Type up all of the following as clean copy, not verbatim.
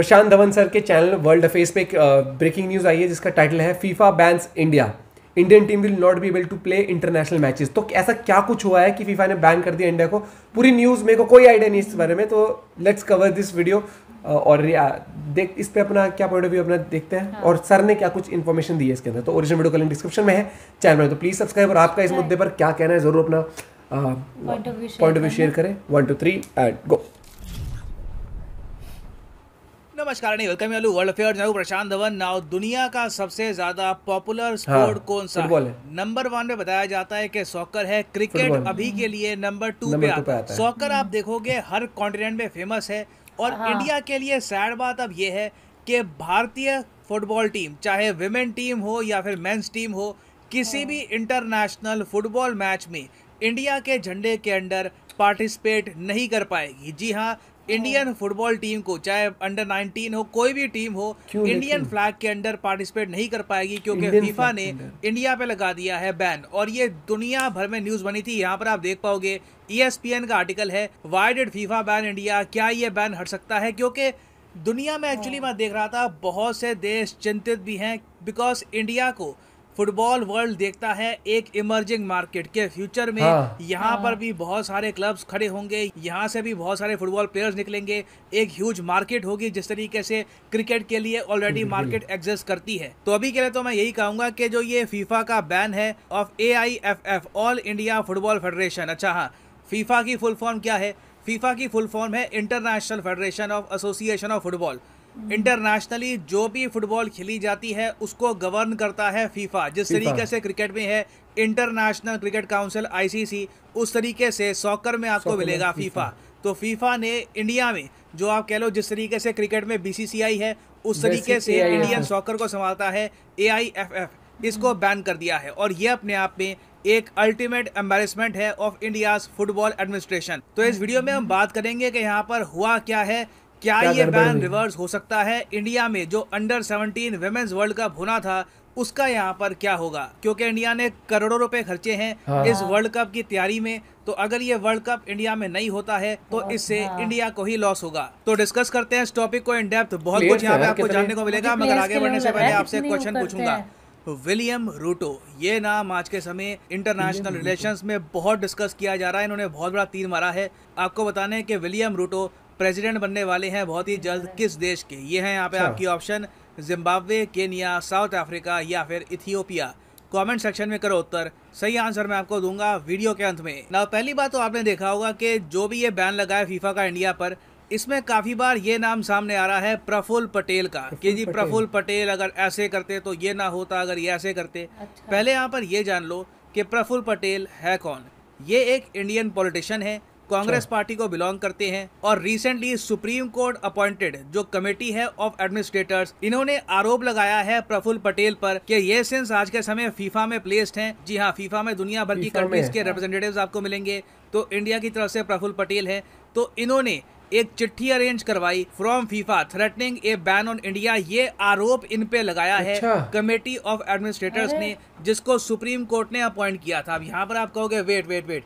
प्रशांत Dhawan sir के channel world affairs पे एक ब्रेकिंग न्यूज़ आई है जिसका टाइटल है FIFA bans India, Indian team will not be able to play international matches. तो ऐसा क्या कुछ हुआ है कि फीफा ने बैन कर दिया इंडिया को? पूरी न्यूज़, मेरे को कोई आइडिया नहीं इस बारे में, तो लेट्स कवर दिस वीडियो और देख इस पे अपना क्या पॉइंट ऑफ व्यू अपना देखते हैं। हाँ। और सर ने क्या कुछ इन्फॉर्मेशन दी है इसके अंदर, तो ओरिजिनल वीडियो का लिंक डिस्क्रिप्शन में है, चैनल में, तो प्लीज सब्सक्राइब। और आपका इस मुद्दे पर क्या कहना है जरूर अपना पॉइंट ऑफ व्यू शेयर करें। 1 2 3 एंड गो। नमस्कार, वेलकम यू वर्ल्ड अफेयर्स। मैं प्रशांत धवन। नाउ दुनिया का सबसे ज्यादा पॉपुलर स्पोर्ट कौन सा है? नंबर 1 में बताया जाता है कि सॉकर है। क्रिकेट अभी के लिए नंबर 2 पे आता है। सॉकर आप देखोगे हर कॉन्टिनेंट में फेमस है। और इंडिया के लिए सैड बात अब ये है कि भारतीय फुटबॉल टीम, चाहे विमेन टीम हो या फिर मेंस टीम हो, किसी भी इंटरनेशनल फुटबॉल मैच में इंडिया के झंडे के अंडर पार्टिसिपेट नहीं कर पाएगी। जी हाँ, इंडियन फुटबॉल टीम को, चाहे अंडर 19 हो, कोई भी टीम हो, इंडियन फ्लैग के अंडर पार्टिसिपेट नहीं कर पाएगी क्योंकि फीफा ने इंडिया पे लगा दिया है बैन। और ये दुनिया भर में न्यूज़ बनी थी। यहाँ पर आप देख पाओगे ESPN का आर्टिकल है, why did FIFA ban India, क्या ये बैन हट सकता है? क्योंकि दुनिया में एक्चुअली मैं देख रहा था बहुत से देश चिंतित भी हैं, बिकॉज इंडिया को फुटबॉल वर्ल्ड देखता है एक इमर्जिंग मार्केट के फ्यूचर में। यहाँ पर भी बहुत सारे क्लब्स खड़े होंगे, यहाँ से भी बहुत सारे फुटबॉल प्लेयर्स निकलेंगे, एक ह्यूज मार्केट होगी जिस तरीके से क्रिकेट के लिए ऑलरेडी मार्केट एग्जिस्ट करती है। तो अभी के लिए तो मैं यही कहूंगा कि जो ये फीफा का बैन है of AIFF, all India football federation. अच्छा हाँ, फीफा की फुल फॉर्म क्या है? फीफा की फुल फॉर्म है international federation of association of football. Internationally जो भी फुटबॉल खेली जाती है उसको गवर्न करता है फीफा। जिस तरीके से क्रिकेट में है इंटरनेशनल क्रिकेट काउंसिल ICC, उस तरीके से सॉकर में आपको मिलेगा फीफा। तो फीफा ने इंडिया में, जो आप कह लो जिस तरीके से क्रिकेट में BCCI है, उस तरीके से इंडियन सॉकर को संभालता है AIFF, इसको बैन कर दिया है। और ये अपने आप में एक अल्टीमेट एम्बैरेसमेंट है ऑफ इंडियाज फुटबॉल एडमिनिस्ट्रेशन। तो इस वीडियो में हम बात करेंगे कि यहाँ पर हुआ क्या है, क्या ये बैन रिवर्स हो सकता है, इंडिया में जो अंडर 17 विमेंस वर्ल्ड कप होना था उसका यहाँ पर क्या होगा, क्योंकि इंडिया ने करोड़ों रुपए खर्चे हैं इस वर्ल्ड कप की तैयारी में। तो अगर ये वर्ल्ड कप इंडिया में नहीं होता है तो इससे इंडिया को ही लॉस होगा। तो डिस्कस करते हैं इस टॉपिक को इन डेप्थ। बहुत कुछ यहाँ पे आपको जानने को मिलेगा, मगर आगे बढ़ने से पहले आपसे क्वेश्चन पूछूंगा। विलियम रूटो, ये नाम आज के समय इंटरनेशनल रिलेशंस में बहुत डिस्कस किया जा रहा है। इन्होंने बहुत बड़ा तीर मारा है। आपको बताने हैं कि विलियम रूटो प्रेसिडेंट बनने वाले हैं बहुत ही जल्द। किस देश के? ये हैं यहाँ पे आपकी option, Zimbabwe, Kenya, south Africa या फिर इथियोपिया। कमेंट सेक्शन में करो उत्तर, सही आंसर मैं आपको दूंगा वीडियो के अंत में। ना पहली बात तो आपने देखा होगा कि जो भी ये बैन लगा है फीफा का इंडिया पर, इसमें काफी बार ये नाम सामने आ रहा है प्रफुल्ल पटेल का, कि जी प्रफुल्ल पटेल अगर ऐसे करते तो ये ना होता, अगर ये ऐसे करते। पहले यहाँ पर ये जान लो कि प्रफुल्ल पटेल है कौन। ये एक इंडियन पॉलिटिशियन है, कांग्रेस पार्टी को बिलोंग करते हैं और रिसेंटली सुप्रीम कोर्ट अपॉइंटेड जो कमेटी है ऑफ एडमिनिस्ट्रेटर्स, इन्होंने आरोप लगाया है प्रफुल्ल पटेल पर कि ये सिंस आज के समय फीफा में प्लेस्ड हैं। जी हाँ, फीफा में दुनिया भर की कंट्रीज के रिप्रेजेंटेटिव्स आपको मिलेंगे, तो इंडिया की तरफ से प्रफुल्ल पटेल है। तो इन्होंने एक चिट्ठी अरेंज करवाई from FIFA threatening A ban on India. ये आरोप इन पे लगाया है कमेटी ऑफ एडमिनिस्ट्रेटर्स ने, जिसको सुप्रीम कोर्ट ने अपॉइंट किया था। अब यहाँ पर आप कहोगे वेट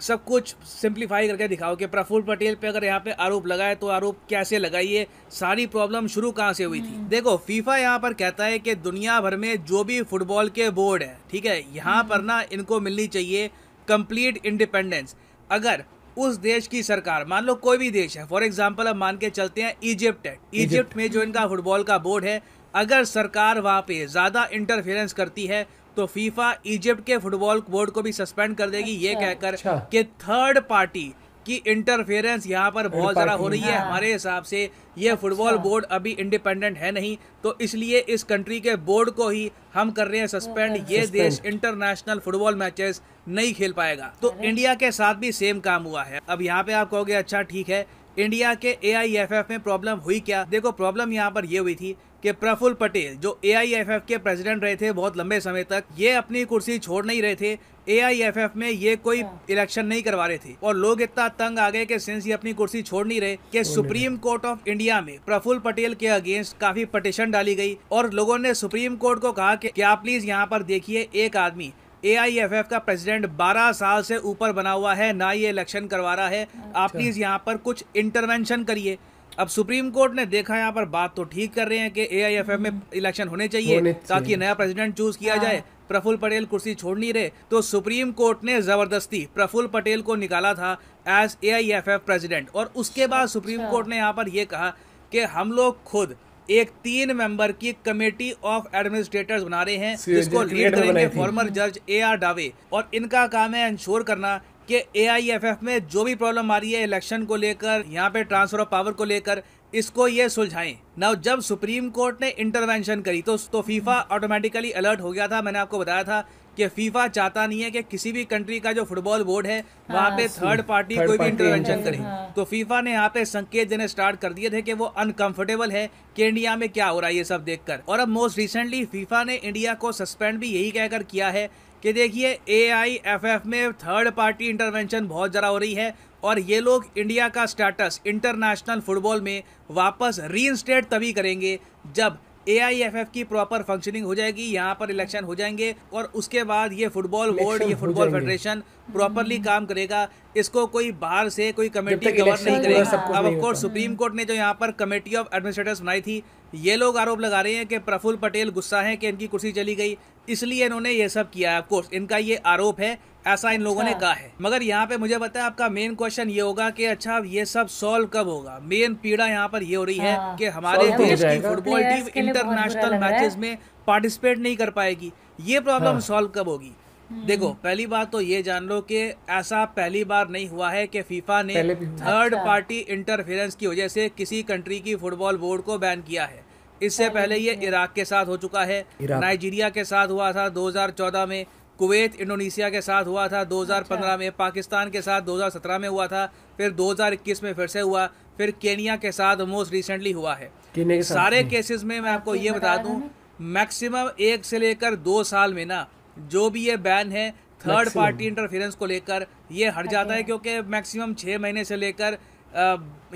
सब कुछ सिंप्लीफाई करके दिखाओ कि प्रफुल्ल पटेल पे अगर यहाँ पे आरोप लगाए तो आरोप कैसे लगाइए, सारी प्रॉब्लम शुरू कहाँ से हुई थी। देखो, फीफा यहाँ पर कहता है कि दुनिया भर में जो भी फुटबॉल के बोर्ड है, ठीक है, यहाँ पर ना इनको मिलनी चाहिए कंप्लीट इंडिपेंडेंस। अगर उस देश की सरकार, मान लो कोई भी देश है, फॉर एग्जाम्पल अब मान के चलते हैं इजिप्ट है, इजिप्ट में जो इनका फुटबॉल का बोर्ड है, अगर सरकार वहाँ पे ज्यादा इंटरफेरेंस करती है तो फीफा इजिप्ट के फुटबॉल बोर्ड को भी सस्पेंड कर देगी। ये कहकर कि थर्ड पार्टी की इंटरफेरेंस यहाँ पर बहुत ज़्यादा हो रही है। हमारे हिसाब से ये फुटबॉल बोर्ड अभी इंडिपेंडेंट है नहीं, तो इसलिए इस कंट्री के बोर्ड को ही हम कर रहे हैं सस्पेंड। ये देश इंटरनेशनल फुटबॉल मैचेस नहीं खेल पाएगा। तो इंडिया के साथ भी सेम काम हुआ है। अब यहाँ पे आप कहोगे अच्छा ठीक है, इंडिया के AIFF में प्रॉब्लम हुई क्या? देखो, प्रॉब्लम यहाँ पर ये हुई थी कि प्रफुल्ल पटेल जो AIFF के प्रेसिडेंट रहे थे बहुत लंबे समय तक, ये अपनी कुर्सी छोड़ नहीं रहे थे। AIFF में ये कोई इलेक्शन नहीं करवा रहे थे और लोग इतना तंग आ गए कि सिंस ये अपनी कुर्सी छोड़ नहीं रहे कि सुप्रीम कोर्ट ऑफ इंडिया में प्रफुल्ल पटेल के अगेंस्ट काफी पिटीशन डाली गई और लोगों ने सुप्रीम कोर्ट को कहा कि क्या प्लीज यहाँ पर देखिए, एक आदमी AIFF का प्रेसिडेंट 12 साल से ऊपर बना हुआ है, ना ये इलेक्शन करवा रहा है, आप प्लीज यहाँ पर कुछ इंटरवेंशन करिए। अब सुप्रीम कोर्ट ने देखा, यहाँ पर बात तो ठीक कर रहे हैं कि AIFF में इलेक्शन होने चाहिए ताकि नया प्रेसिडेंट चूज किया जाए। प्रफुल्ल पटेल कुर्सी छोड़ नहीं रहे, तो सुप्रीम कोर्ट ने जबरदस्ती प्रफुल्ल पटेल को निकाला था एज AIFF प्रेसिडेंट। और उसके बाद सुप्रीम कोर्ट ने यहाँ पर यह कहा कि हम लोग खुद एक 3 मेंबर की कमेटी ऑफ एडमिनिस्ट्रेटर्स बना रहे हैं, जिसको लीड करेंगे फॉर्मर जज AR डावे। और इनका काम है इंश्योर करना कि AIFF में जो भी प्रॉब्लम आ रही है इलेक्शन को लेकर, यहाँ पे ट्रांसफर ऑफ पावर को लेकर, इसको ये सुलझाएं। नाउ जब सुप्रीम कोर्ट ने इंटरवेंशन करी तो फीफा ऑटोमेटिकली अलर्ट हो गया था। मैंने आपको बताया था कि फीफा चाहता नहीं है कि किसी भी कंट्री का जो फुटबॉल बोर्ड है वहाँ पे थर्ड पार्टी कोई भी इंटरवेंशन करे। तो फीफा ने यहाँ पे संकेत देने स्टार्ट कर दिए थे कि वो अनकंफर्टेबल है कि इंडिया में क्या हो रहा है ये सब देखकर। और अब मोस्ट रिसेंटली फीफा ने इंडिया को सस्पेंड भी यही कहकर किया है कि देखिए AIFF में थर्ड पार्टी इंटरवेंशन बहुत ज़्यादा हो रही है और ये लोग इंडिया का स्टेटस इंटरनेशनल फुटबॉल में वापस रीइंस्टेट तभी करेंगे जब AIFF की प्रॉपर फंक्शनिंग हो जाएगी, यहाँ पर इलेक्शन हो जाएंगे और उसके बाद ये फुटबॉल बोर्ड, ये फुटबॉल फेडरेशन प्रॉपरली काम करेगा। इसको कोई बाहर से कोई कमेटी कवर नहीं करेगी। अब ऑफ कोर्स सुप्रीम कोर्ट ने जो यहाँ पर कमेटी ऑफ एडमिनिस्ट्रेटर्स बनाई थी, ये लोग आरोप लगा रहे हैं कि प्रफुल्ल पटेल गुस्सा है कि इनकी कुर्सी चली गई, इसलिए इन्होंने ये सब किया है। ऑफ कोर्स इनका ये आरोप है, ऐसा इन लोगों ने कहा है। मगर यहाँ पे मुझे पता है आपका मेन क्वेश्चन ये होगा कि अच्छा अब ये सब सॉल्व कब होगा। मेन पीड़ा यहाँ पर ये हो रही है कि हमारे देश की फुटबॉल टीम इंटरनेशनल मैचेस में पार्टिसिपेट नहीं कर पाएगी। ये प्रॉब्लम सॉल्व कब होगी? देखो, पहली बात तो ये जान लो कि ऐसा पहली बार नहीं हुआ है कि फीफा ने थर्ड पार्टी इंटरफेरेंस की वजह से किसी कंट्री की फुटबॉल बोर्ड को बैन किया है। इससे पहले ये इराक के साथ हो चुका है, नाइजीरिया के साथ हुआ था 2014 में, कुवैत इंडोनेशिया के साथ हुआ था 2015 में, पाकिस्तान के साथ 2017 में हुआ था, फिर 2021 में फिर से हुआ, फिर केनिया के साथ मोस्ट रिसेंटली हुआ है। सारे केसेस में मैं आपको ये बता दूं, मैक्सिमम 1 से लेकर 2 साल में ना जो भी ये बैन है थर्ड पार्टी इंटरफेरेंस को लेकर, ये हट जाता है। क्योंकि मैक्सिमम 6 महीने से लेकर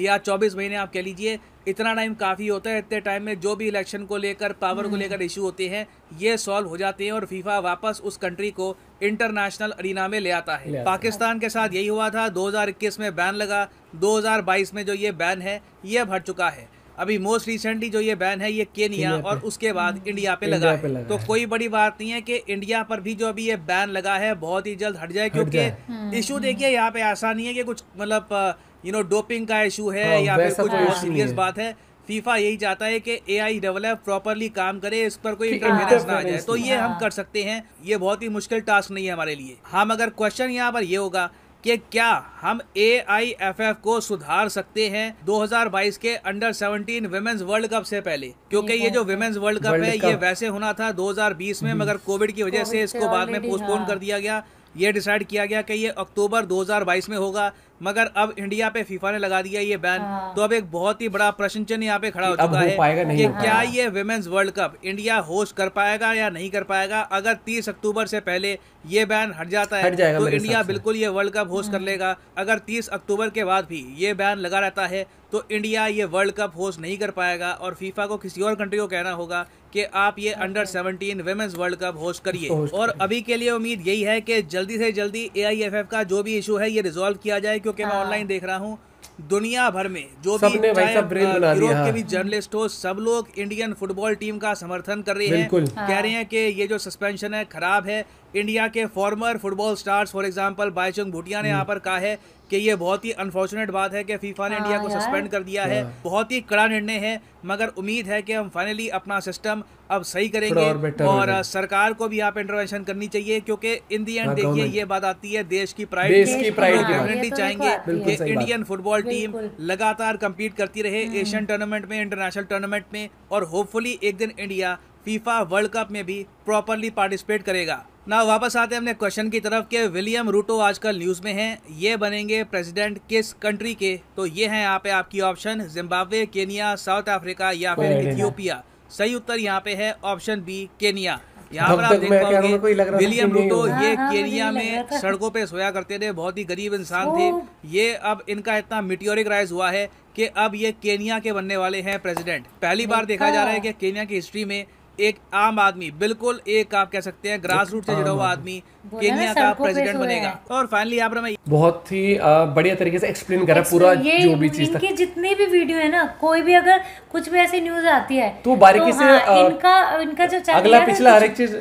या 24 महीने आप कह लीजिए, इतना टाइम काफ़ी होता है। इतने टाइम में जो भी इलेक्शन को लेकर, पावर को लेकर इशू होते हैं, ये सॉल्व हो जाते हैं और फीफा वापस उस कंट्री को इंटरनेशनल अरीना में ले आता है। पाकिस्तान के साथ यही हुआ था, 2021 में बैन लगा, 2022 में जो ये बैन है ये अब हट चुका है। अभी मोस्ट रिसेंटली जो ये बैन है ये केनिया और उसके बाद इंडिया पे लगा है। तो कोई बड़ी बात नहीं है कि इंडिया पर भी जो अभी ये बैन लगा है बहुत ही जल्द हट जाए। क्योंकि इशू देखिए यहाँ पे ऐसा नहीं है कि कुछ मतलब डोपिंग का इशू है या फिर कुछ बहुत सीरियस बात है। फीफा यही चाहता है कि AIFF प्रॉपरली काम करे, इस पर कोई इंटरफेरेंस ना आ जाए। तो ये हम कर सकते हैं, ये बहुत ही मुश्किल टास्क नहीं है हमारे लिए। हाँ, मगर क्वेश्चन यहाँ पर ये होगा कि क्या हम AIFF को सुधार सकते हैं 2022 के अंडर 17 विमेंस वर्ल्ड कप से पहले? क्योंकि ये जो विमेंस वर्ल्ड कप है ये वैसे होना था 2020 में, मगर कोविड की वजह से इसको बाद में पोस्टपोन कर दिया गया। ये डिसाइड किया गया कि ये अक्टूबर 2022 में होगा, मगर अब इंडिया पे फीफा ने लगा दिया ये बैन। तो अब एक बहुत ही बड़ा प्रश्न चिन्ह यहाँ पे खड़ा हो चुका है कि क्या ये women's world cup India host कर पाएगा या नहीं कर पाएगा। अगर 30 अक्टूबर से पहले ये बैन हट जाता है तो इंडिया बिल्कुल ये वर्ल्ड कप होस्ट कर लेगा। अगर 30 अक्टूबर के बाद भी ये बैन लगा रहता है तो इंडिया ये वर्ल्ड कप होस्ट नहीं कर पाएगा और फीफा को किसी और कंट्री को कहना होगा कि आप ये under 17 women's world cup host करिए। और अभी के लिए उम्मीद यही है कि जल्दी से जल्दी AIFF का जो भी इशू है ये रिजॉल्व किया जाए। क्योंकि मैं ऑनलाइन देख रहा हूँ दुनिया भर में जो भी यूरोप के भी जर्नलिस्ट हो, सब लोग इंडियन फुटबॉल टीम का समर्थन कर रहे हैं। कह रहे हैं कि ये जो सस्पेंशन है खराब है। इंडिया के former football stars for example Baichung Bhutia ने यहाँ पर कहा है कि ये बहुत ही अनफॉर्चुनेट बात है कि फीफा ने इंडिया को सस्पेंड कर दिया है। बहुत ही कड़ा निर्णय है, मगर उम्मीद है कि हम फाइनली अपना सिस्टम अब सही करेंगे और सरकार को भी यहाँ पे इंटरवेंशन करनी चाहिए। क्योंकि इन दी एंड देखिए ये बात आती है देश की प्राइड डेफिनेटली चाहेंगे कि इंडियन फुटबॉल टीम लगातार कम्पीट करती रहे एशियन टूर्नामेंट में, इंटरनेशनल टूर्नामेंट में, और होपफुली एक दिन इंडिया फीफा वर्ल्ड कप में भी प्रॉपरली पार्टिसिपेट करेगा। ना वापस आते हैं अपने क्वेश्चन की तरफ कि विलियम रूटो आजकल न्यूज़ में हैं, ये बनेंगे प्रेसिडेंट किस कंट्री के? तो ये हैं यहाँ पे आपकी option, Zimbabwe, Kenya, south Africa या फिर इथियोपिया। सही उत्तर यहाँ पे है ऑप्शन बी, केनिया। यहाँ पर आप देख पाओगे विलियम रूटो ये केनिया में सड़कों पे सोया करते थे, बहुत ही गरीब इंसान थे। ये अब इनका इतना मीटियोरिक राइज हुआ है कि अब ये केनिया के बनने वाले हैं प्रेसिडेंट। पहली बार देखा जा रहा है कि केनिया की हिस्ट्री में एक आम आदमी, बिल्कुल एक आप कह सकते हैं ग्रास रूट से जुड़ा हुआ आदमी, केन्या का प्रेसिडेंट बनेगा। और फाइनली यहाँ पर मैं बहुत ही बढ़िया तरीके से एक्सप्लेन करा पूरा जो भी चीज इनकी जितनी भी वीडियो है ना, कोई भी अगर कुछ भी ऐसी न्यूज आती है तो बारीकी से इनका जो अगला पिछला हर एक चीज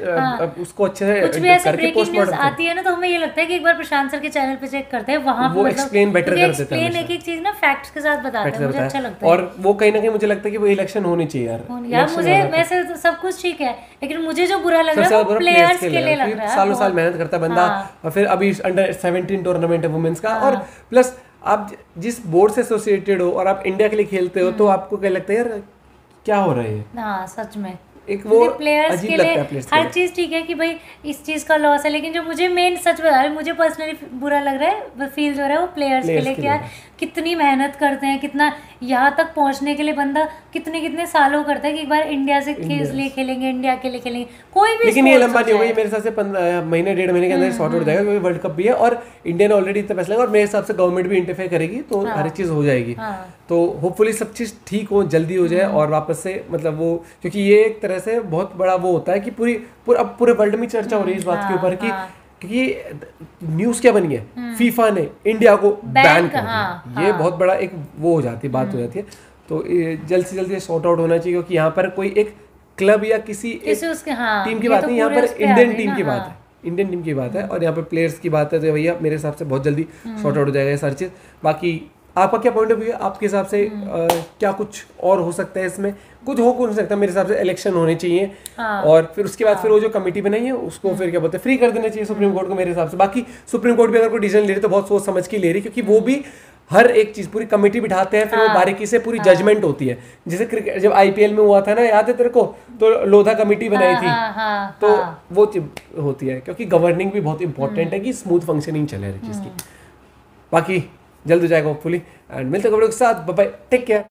उसको अच्छे से कुछ भी ऐसे ब्रेकिंग न्यूज आती है ना, तो हमें ये लगता है कि एक बार प्रशांत सर के चैनल पे चेक करते हैं, वहां वो एक्सप्लेन बेटर कर देते हैं, एक एक चीज ना फैक्ट्स के साथ बताते हैं, मुझे अच्छा लगता है। और वो कहीं ना कहीं मुझे लगता है कि वो इलेक्शन होनी चाहिए यार मुझे वैसे तो सब कुछ ठीक है, लेकिन मुझे जो बुरा लग रहा है वो प्लेयर्स के लिए लग रहा है। सालों साल मेहनत करता है बंदा, और फिर अभी अंडर 17 टूर्नामेंट है वुमेन्स का, और प्लस आप जिस बोर्ड से एसोसिएटेड हो और आप इंडिया के लिए खेलते हो, तो आपको क्या लगता है यार क्या हो रहा है? हाँ सच में एक वो प्लेयर्स के लिए हर चीज ठीक है कि भाई इस चीज का लॉस है, लेकिन जो मुझे मेन सच बता रहा है, मुझे पर्सनली बुरा लग रहा है, फील जो रहा है वो प्लेयर्स के लिए, क्या कितनी मेहनत करते हैं, कितना यहाँ तक पहुंचने के लिए बंदा कितने सालों करता है कि एक बार इंडिया से लिए खेलेंगे, इंडिया के लिए खेलेंगे, कोई भी। लेकिन ये लंबा नहीं होगा, मेरे हिसाब से महीने 1.5 महीने के अंदर सॉर्ट आउट हो जाएगा, क्योंकि वर्ल्ड कप भी है और इंडिया ने ऑलरेडी इतना पैसा लगा, और मेरे हिसाब से गवर्नमेंट भी इंटरफेयर करेगी, तो हर चीज हो जाएगी। तो होपफुली सब चीज ठीक हो, जल्दी हो जाए, और वापस से मतलब वो, क्योंकि ये एक तरह से बहुत बड़ा वो होता है कि पूरे वर्ल्ड में चर्चा हो रही है इस बात के ऊपर कि क्योंकि न्यूज क्या बनी है, फीफा ने इंडिया को बैन कर दिया, ये बहुत बड़ा एक वो हो जाती है, बात हो जाती है। तो जल्द से जल्द ये सॉर्ट आउट होना चाहिए, क्योंकि यहाँ पर कोई एक क्लब या किसी टीम की बात नहीं, यहाँ पर इंडियन टीम की बात है, इंडियन टीम की बात है, और यहाँ पर प्लेयर्स की बात है, तो भैया मेरे हिसाब से बहुत जल्दी सॉर्ट आउट हो जाएगा ये सारी चीज। बाकी आपका क्या पॉइंट ऑफ व्यू है? आपके हिसाब से क्या कुछ और हो सकता है इसमें? कुछ हो सकता है, मेरे हिसाब से इलेक्शन होने चाहिए, और फिर उसके बाद फिर वो जो कमेटी बनाई है उसको फिर क्या बोलते हैं, फ्री कर देना चाहिए सुप्रीम कोर्ट को मेरे हिसाब से। बाकी सुप्रीम कोर्ट भी अगर कोई डिसीजन ले रही तो बहुत सोच समझ के ले रही, क्योंकि वो भी हर एक चीज पूरी कमेटी बिठाते हैं, फिर वो बारीकी से पूरी जजमेंट होती है। जैसे क्रिकेट जब आईपीएल में हुआ था ना, याद है तेरे को, तो लोधा कमेटी बनाई थी, तो वो होती है, क्योंकि गवर्निंग भी बहुत इंपॉर्टेंट है कि स्मूथ फंक्शनिंग चले हर चीज की। बाकी जल्द हो जाएगा होपफुली, एंड मिलते हैं खबरों के साथ, बाय बाय, टेक केयर।